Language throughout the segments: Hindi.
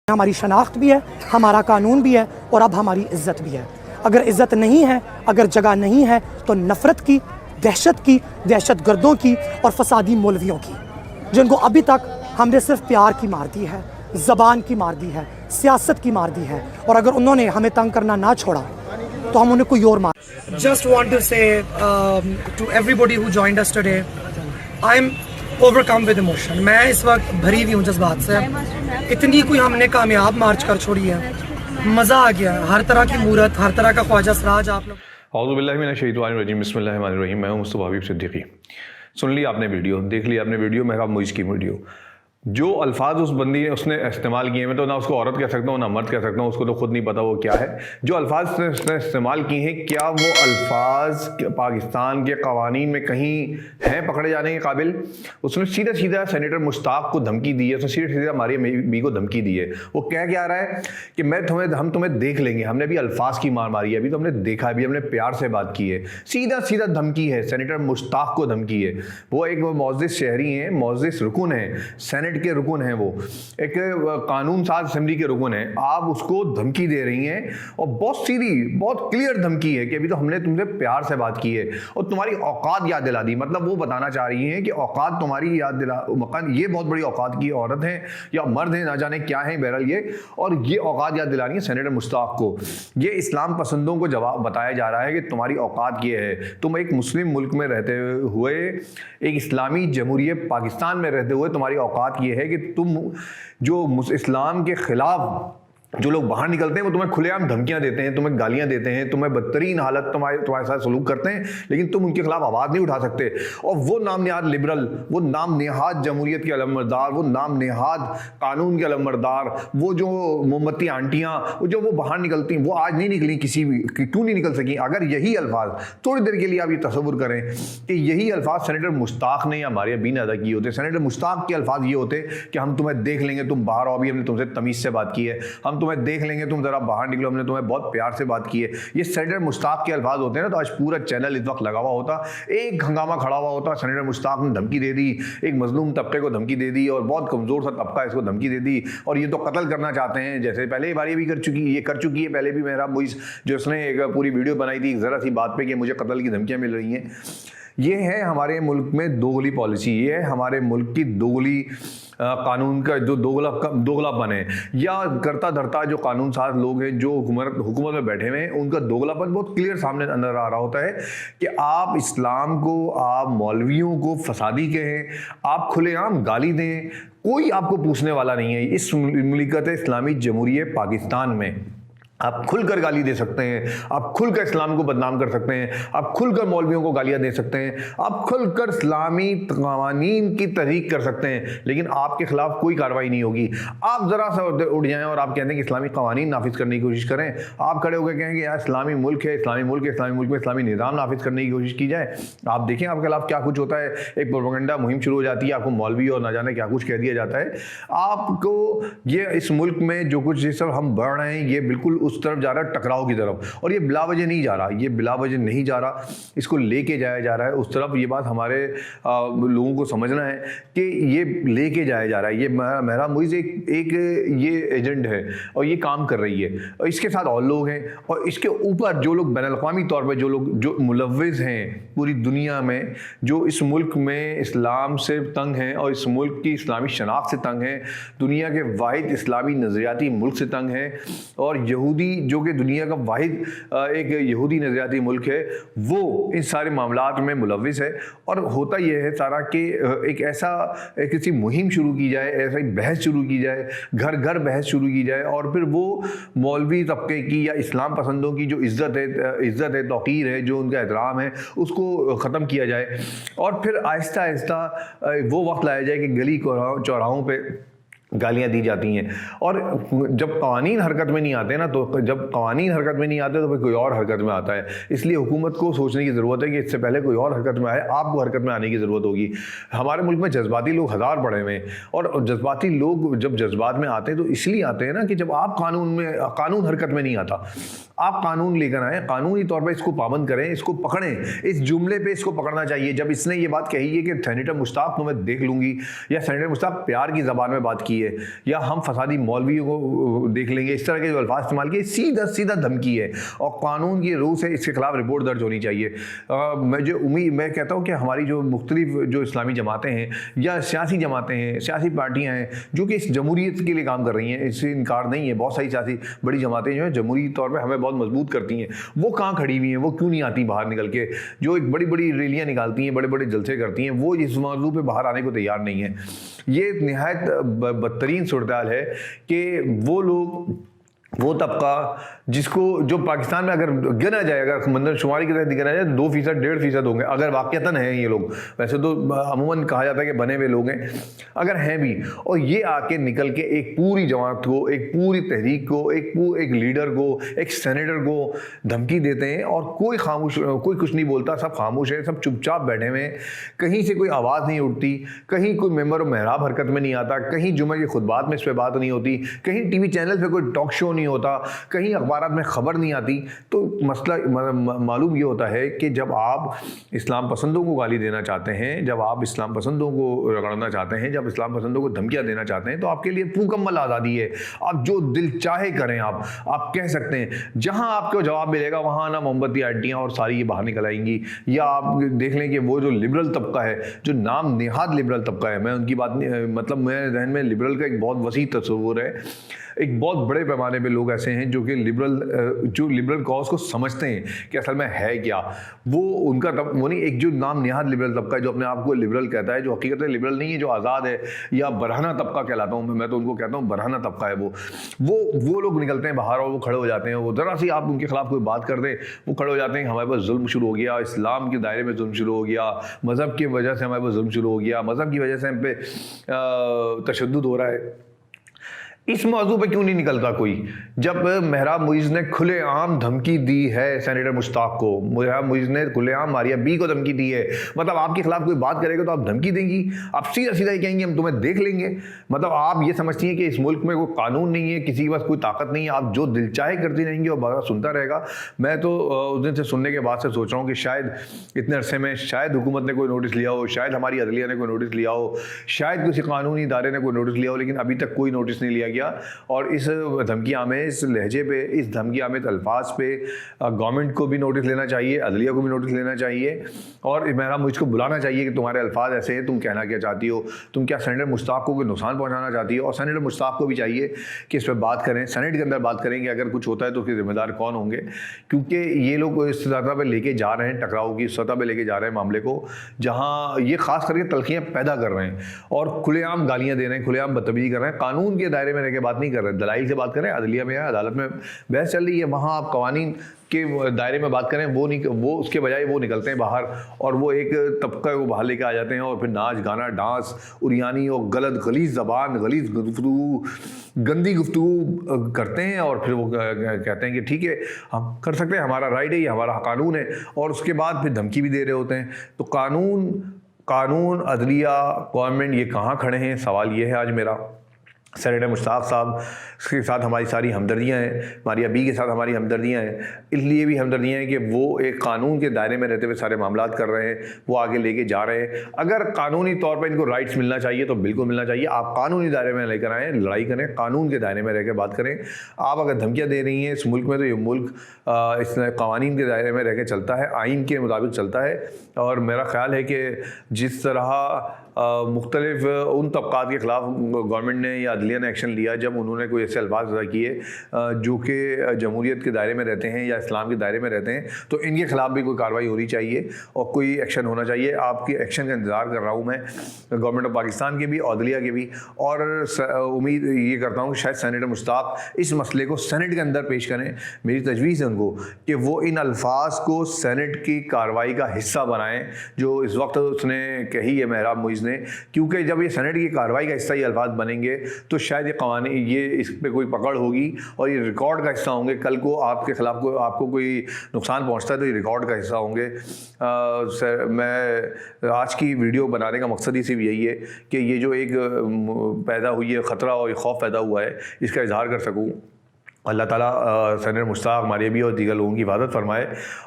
हमारी शनाख्त भी है, हमारा कानून भी है और अब हमारी इज़्ज़त भी है। अगर इज़्ज़त नहीं है, अगर जगह नहीं है तो नफ़रत की, दहशत गर्दों की और फसादी मौलवियों की, जिनको अभी तक हमने सिर्फ प्यार की मार दी है, ज़बान की मार दी है, सियासत की मार दी है। और अगर उन्होंने हमें तंग करना ना छोड़ा तो हम उन्हें कोई और मार। Just want to say to everybody who joined us today, I am overcome with emotion. मैं इस वक्त भरी हुई हूँ जज्बात से। इतनी कोई हमने कामयाब मार्च कर छोड़ी है, मज़ा आ गया। हर तरह की मूरत, हर तरह का ख्वाजा सराज आप लोग। औज़ु बिल्लाहि मिनश शैतानिर रजीम, बिस्मिल्लाहिर रहीम। मैं हूं मुस्तफ़ा हबीब सिद्दीकी। सुन ली आपने वीडियो, देख ली आपने वीडियो, मेहराब मुइज़ की वीडियो। जो अल्फाज उस बंदी ने उसने इस्तेमाल किए हैं, मैं तो ना उसको औरत कह सकता हूँ ना मर्द कह सकता हूँ, उसको तो खुद नहीं पता वो क्या है। जो अल्फाज उसने इस्तेमाल किए हैं, क्या वो अल्फाज पाकिस्तान के कवानीन में कहीं हैं पकड़े जाने के काबिल? उसने सीधा सीधा सेनेटर मुश्ताक को धमकी दी है, उसने सीधा सीधा मारिया बी को धमकी दी है। वो कह क्या रहा है कि हम तुम्हें देख लेंगे। हमने भी अल्फाज की मार मारी है, अभी तो हमने देखा है, अभी हमने प्यार से बात की है। सीधा सीधा धमकी है, सेनेटर मुश्ताक को धमकी है। वो एक मोअज़्ज़िज़ शहरी हैं, मोअज़्ज़िज़ रुकन है, सेनेट के रुकन हैं, वो एक कानून साज असेंबली के रुकन हैं। आप उसको धमकी दे रही हैं और बहुत सीधी, बहुत क्लियर धमकी है कि अभी तो हमने तुमसे प्यार से बात की है और तुम्हारी औकात याद दिला दी। मतलब वो बताना चाह रही हैं कि औकात तुम्हारी याद दिला, मकान ये बहुत बड़ी औकात की औरत हैं या मर्द हैं, ना जाने क्या है बहरहाल ये, और ये औकात याद दिलानी है सेनेटर मुश्ताक को। ये इस्लाम पसंदों को जवाब बताया जा रहा है कि तुम्हारी औकात ये है। तुम एक मुस्लिम मुल्क में रहते हुए, एक इस्लामी जमहूरियत पाकिस्तान में रहते हुए तुम्हारी औकात ये है कि तुम जो इस्लाम के खिलाफ जो लोग बाहर निकलते हैं वो तुम्हें खुलेआम धमकियां देते हैं, तुम्हें गालियां देते हैं, तुम्हें बदतरीन हालत तुम्हारे साथ सलूक करते हैं, लेकिन तुम उनके खिलाफ आवाज़ नहीं उठा सकते। और वो नाम नेहाद लिबरल, वो नाम नेहाद जमहूरियत के अलमबरदार, वो नाम नेहाद कानून के अलमबरदार, वो जो मोमबत्ती आंटियां जो वो बाहर निकलती हैं, वो आज नहीं निकली, किसी भी क्यों नहीं निकल सकी? अगर यही अल्फाज, थोड़ी देर के लिए आप ये तसव्वुर करें कि यही अल्फाज सेनेटर मुश्ताक ने या मारिया बी ने अदा किए होते, सेनेटर मुश्ताक के अल्फाज ये होते कि हम तुम्हें देख लेंगे, तुम बाहर आओ, अभी हमने तुमसे तमीज़ से बात की है, हम तुम्हें देख लेंगे, तुम जरा बाहर निकलो, हमने तुम्हें बहुत प्यार से बात की है। ये सेनेटर मुश्ताक के अल्फाज होते हैं ना, तो आज पूरा चैनल इस वक्त लगा हुआ होता, एक हंगामा खड़ा हुआ होता। सेनेटर मुश्ताक ने धमकी दे दी, एक मजलूम तबके को धमकी दे दी और बहुत कमजोर सा तबका इसको धमकी दे दी, और ये तो कत्ल करना चाहते हैं, जैसे पहले बार ये भी कर चुकी है पहले भी। मेहराब मुइज़ जो उसने एक पूरी वीडियो बनाई थी जरा सी बात पे कि मुझे कत्ल की धमकियां मिल रही हैं। ये है हमारे मुल्क में दोगली पॉलिसी, ये है हमारे मुल्क की दोगली कानून का जो दोगलापन है, या करता धरता जो कानून साज लोग हैं जो हुकूमत में बैठे हुए हैं, उनका दोगलापन बहुत क्लियर सामने नजर आ रहा होता है कि आप इस्लाम को, आप मौलवियों को फसादी कहें, आप खुलेआम गाली दें, कोई आपको पूछने वाला नहीं है। इस मुल्कत इस्लामी जमहूरियत पाकिस्तान में आप खुलकर गाली दे सकते हैं, आप खुलकर इस्लाम को बदनाम कर सकते हैं, आप खुलकर मौलवियों को गालियां दे सकते हैं, आप खुलकर इस्लामी कवानीन की तहरीक कर सकते हैं, लेकिन आपके खिलाफ कोई कार्रवाई नहीं होगी। आप ज़रा सा उठ जाएं और आप कहते हैं कि इस्लामी कवानीन नाफिज करने की कोशिश करें, आप खड़े होकर कहेंगे यार इस्लामी मुल्क है, इस्लामी मुल्क है, इस्लामी मुल्क में इस्लामी निज़ाम नाफिज करने की कोशिश की जाए, आप देखें आपके खिलाफ क्या कुछ होता है। एक प्रोपेगेंडा मुहिम शुरू हो जाती है, आपको मौलवी और ना जाने क्या कुछ कह दिया जाता है। आपको ये इस मुल्क में जो कुछ जिस तरफ हम बढ़ रहे हैं, ये बिल्कुल उस तरफ जा रहा है, टकराव की तरफ, और ये बिलावजह नहीं जा रहा, ये बिलावजह नहीं जा रहा, इसको लेके जाया जा रहा है उस तरफ। ये बात हमारे लोगों को समझना है कि ये लेके जाया जा रहा है। ये मेहराब मुइज़ एक ये एजेंट है और ये काम कर रही है, और इसके साथ और लोग हैं, और इसके ऊपर जो लोग बैनुल-अक़वामी तौर पर जो लोग जो मुलव्विज़ हैं पूरी दुनिया में, जो इस मुल्क में इस्लाम से तंग हैं और इस मुल्क की इस्लामी शनाख्त से तंग हैं, दुनिया के वाहिद इस्लामी नज़रियाती मुल्क से तंग हैं, और यहूदी जो कि दुनिया का वाहिद एक यहूदी नज़रियाती मुल्क है, वो इन सारे मामलात में मुलव्विस है। और होता यह है सारा कि एक ऐसा किसी मुहिम शुरू की जाए, ऐसा ही बहस शुरू की जाए, घर घर बहस शुरू की जाए, और फिर वो मौलवी तबके की या इस्लाम पसंदों की जो इज़्ज़त है, तौक़ीर है, जो उनका एहतराम है, उसको ख़त्म किया जाए, और फिर आहिस्ता आहिस्ता वो वक्त लाया जाए कि गली चौराहों पर गालियां दी जाती हैं। और जब कवानीन हरकत में नहीं आते ना, तो जब कवानीन हरकत में नहीं आते तो फिर कोई और हरकत में आता है। इसलिए हुकूमत को सोचने की ज़रूरत है कि इससे पहले कोई और हरकत में आए, आपको हरकत में आने की ज़रूरत होगी। हमारे मुल्क में जज्बाती लोग हज़ार पड़े हुए हैं, और जज्बाती लोग जब जज्बात में आते हैं तो इसलिए आते हैं ना कि जब आप कानून हरकत में नहीं आता, आप कानून लेकर आए, कानूनी तौर पर इसको पाबंद करें, इसको पकड़ें, इस जुमले पे इसको पकड़ना चाहिए। जब इसने ये बात कही है कि सेनेटर मुश्ताक तो मैं देख लूंगी, या सेनेटर मुश्ताक प्यार की ज़बान में बात की है, या हम फसादी मौलवियों को देख लेंगे, इस तरह के जो अल्फाज इस्तेमाल किए, सीधा सीधा धमकी है और कानून की रूह से इसके खिलाफ रिपोर्ट दर्ज होनी चाहिए। मैं कहता हूँ कि हमारी जो मुख्तलिफ जो इस्लामी जमातें हैं या सियासी जमातें हैं, सियासी पार्टियाँ हैं जो कि इस जमहूरियत के लिए काम कर रही हैं, इससे इनकार नहीं है। बहुत सारी सियासी बड़ी जमातें जो हैं जमहूरी तौर पर हमें बहुत मजबूत करती हैं, वो कहाँ खड़ी हुई हैं, वो क्यों नहीं आती बाहर निकल के? जो एक बड़ी बड़ी रैलियाँ निकालती हैं, बड़े बड़े जलसे करती हैं, वो इस मौजू पे बाहर आने को तैयार नहीं है। ये निहायत बदतरीन सूरत-ए-हाल है कि वो लोग, वो तबका जिसको जो पाकिस्तान में अगर गिना जाए, अगर मंदरशुमारी के तहत गिना जाए 2%, 1.5% होंगे अगर वाक़तन हैं ये लोग। वैसे तो अमूमन कहा जाता है कि बने हुए लोग हैं, अगर हैं भी, और ये आके निकल के एक पूरी जमात को, एक पूरी तहरीक को, एक लीडर को, एक सेनेटर को धमकी देते हैं और कोई खामोश, कोई कुछ नहीं बोलता, सब खामोश है, सब चुपचाप बैठे हुए हैं, कहीं से कोई आवाज़ नहीं उठती, कहीं कोई मेंबर महराब हरकत में नहीं आता, कहीं जुमे की खुतबात में इस पर बात नहीं होती, कहीं टीवी चैनल पे कोई टॉक शो नहीं होता, कहीं अखबारात में खबर नहीं आती। तो मसला मालूम ये होता है कि जब आप इस्लाम पसंदों को गाली देना चाहते हैं, जब आप इस्लाम पसंदों को रगड़ना चाहते हैं, जब इस्लाम पसंदों को धमकियां देना चाहते हैं, तो आपके लिए मुकम्मल आज़ादी है। आप जो दिल चाहे करें, आप कह सकते हैं। जहां आपको जवाब मिलेगा वहां ना मोमबत्ती आंटियां और सारी ये बाहर निकल आएंगी। या आप देख लें कि वो जो लिबरल तबका है, जो नाम नेहाद लिबरल तबका है, मैं उनकी बात नहीं, मतलब मेरे जहन में लिबरल का एक बहुत वसी तस्वुर है। एक बहुत बड़े पैमाने पे लोग ऐसे हैं जो कि लिबरल कॉज को समझते हैं कि असल में है क्या। वो उनका वो नहीं, एक जो नाम नेहाद लिबरल तबका है जो अपने आप को लिबरल कहता है, जो हकीकत में लिबरल नहीं है, जो आज़ाद है, या बरहना तबका कहलाता हूँ मैं तो उनको कहता हूँ बरहना तबका है। वो लोग निकलते हैं बाहर और वो खड़े हो जाते हैं। वो ज़रा सी आप उनके खिलाफ कोई बात कर दें, वो खड़े हो जाते हैं, हमारे पास जुल्म शुरू हो गया, इस्लाम के दायरे में जुल्म शुरू हो गया, मज़हब की वजह से हमारे पास जुल्म शुरू हो गया, मज़हब की वजह से हम पे तशद्दुद हो रहा है। इस मौजू पे क्यों नहीं निकलता कोई? जब मेहराब मुइज़ ने खुलेआम धमकी दी है सेनेटर मुश्ताक को, मेहराब मुइज़ ने खुलेआम मारिया बी को धमकी दी है, मतलब आपके खिलाफ कोई बात करेगा तो आप धमकी देंगी, आप सीधा सीधा ही कहेंगे हम तुम्हें देख लेंगे। मतलब आप ये समझती हैं कि इस मुल्क में कोई कानून नहीं है, किसी के पास कोई ताकत नहीं है, आप जो दिल चाहे करती रहेंगी और बात सुनता रहेगा। मैं तो उस दिन से सुनने के बाद से सोच रहा हूँ कि शायद इतने अरसे में शायद हुकूमत ने कोई नोटिस लिया हो, शायद हमारी अदलिया ने कोई नोटिस लिया हो, शायद किसी कानूनी इदारे ने कोई नोटिस लिया हो, लेकिन अभी तक कोई नोटिस नहीं लिया गया। और इस धमकी आमेज इस लहजे पे, इस धमकी आमेज अल्फाज पे गवर्नमेंट को भी नोटिस लेना चाहिए, अदलिया को भी नोटिस लेना चाहिए और मेहराब मुइज़ को बुलाना चाहिए कि तुम्हारे अल्फाज ऐसे हैं, तुम कहना क्या चाहती हो, तुम क्या सेनेटर मुश्ताक को कोई नुकसान पहुंचाना चाहती हो। और सेनेटर मुश्ताक को भी चाहिए कि इस पर बात करें, सेनेट के अंदर बात करें कि अगर कुछ होता है तो उसके जिम्मेदार कौन होंगे, क्योंकि ये लोग इस सतह पर लेके जा रहे हैं, टकराव की सतह पर लेके जा रहे हैं मामले को, जहाँ ये खास करके तलखियाँ पैदा कर रहे हैं और खुलेआम गालियाँ दे रहे हैं, खुलेआम बदतमीजी कर रहे हैं, कानून के दायरे में रह के बात नहीं कर रहे, दलाइल से बात करें। अदलिया में है, अदालत में बहस चल रही है, वहाँ आप कवानीन के दायरे में बात करें, वो उसके बजाय वो निकलते हैं बाहर और वो एक तबका को बाहर लेके आ जाते हैं और फिर नाच गाना डांस उरियानी और गलत गलीज ज़बान, गलीज गुफ्तगू, गंदी गुफ्तगू करते हैं और फिर वो कहते हैं कि ठीक है हम कर सकते हैं, हमारा राइट है, ये हमारा कानून है, और उसके बाद फिर धमकी भी दे रहे होते हैं। तो कानून, अदलिया, गवर्नमेंट, ये कहाँ खड़े हैं? सवाल ये है आज मेरा। सेनेटर मुश्ताक साहब के साथ हमारी सारी हमदर्दियाँ हैं, मारिया बी के साथ हमारी हमदर्दियाँ हैं, इसलिए भी हमदर्दियाँ हैं कि वो एक कानून के दायरे में रहते हुए सारे मामलात कर रहे हैं, वो आगे लेके जा रहे हैं। अगर कानूनी तौर पर इनको राइट्स मिलना चाहिए तो बिल्कुल मिलना चाहिए। आप कानूनी दायरे में लेकर आएँ, लड़ाई करें, कानून के दायरे में रहकर बात करें। आप अगर धमकियाँ दे रही हैं इस मुल्क में, तो ये मुल्क इस कवानीन के दायरे में रह कर चलता है, आइन के मुताबिक चलता है। और मेरा ख्याल है कि जिस तरह मुख्तलिफ उन तबक़ात के ख़िलाफ़ गवर्नमेंट ने या अदलिया ने एक्शन लिया जब उन्होंने कोई ऐसे अल्फाज अदा किए जो कि जमहूरियत के दायरे में रहते हैं या इस्लाम के दायरे में रहते हैं, तो इनके ख़िलाफ़ भी कोई कार्रवाई होनी चाहिए और कोई एक्शन होना चाहिए। आपके एक्शन का इंतज़ार कर रहा हूँ मैं, गवर्नमेंट ऑफ पाकिस्तान के भी, अदलिया के भी, और उम्मीद ये करता हूँ कि शायद सेनेटर मुश्ताक इस मसले को सेनेट के अंदर पेश करें। मेरी तजवीज़ है उनको कि वो इन अल्फाज को सेनेट की कार्रवाई का हिस्सा बनाएँ जो इस वक्त उसने कही है मेहराब मुइज़ ने, क्योंकि जब ये सेनेट की कार्रवाई का हिस्सा ये अल्फाज बनेंगे तो शायद ये कवानी, ये इस पर कोई पकड़ होगी और ये रिकॉर्ड का हिस्सा होंगे। कल को आपके खिलाफ आपको कोई नुकसान पहुंचता है तो ये रिकॉर्ड का हिस्सा होंगे। मैं आज की वीडियो बनाने का मकसद ही सिर्फ यही है कि ये जो एक पैदा हुई है ख़तरा और खौफ पैदा हुआ है, इसका इजहार कर सकूँ अल्लाह ताला सेनेटर मुश्ताक हमारे भी और दीगर लोगों की हिफाजत फरमाए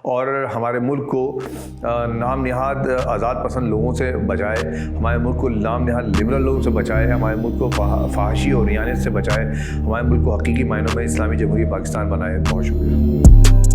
और हमारे मुल्क को नाम नहाद आज़ाद पसंद लोगों से बचाए, हमारे मुल्क को नाम नहाद लिबरल लोगों से बचाए, हमारे मुल्क को फहाशी और रियानत से बचाए, हमारे मुल्क को हकीकी मायनों में इस्लामी जमहूरियत पाकिस्तान बनाए। बहुत शुक्रिया।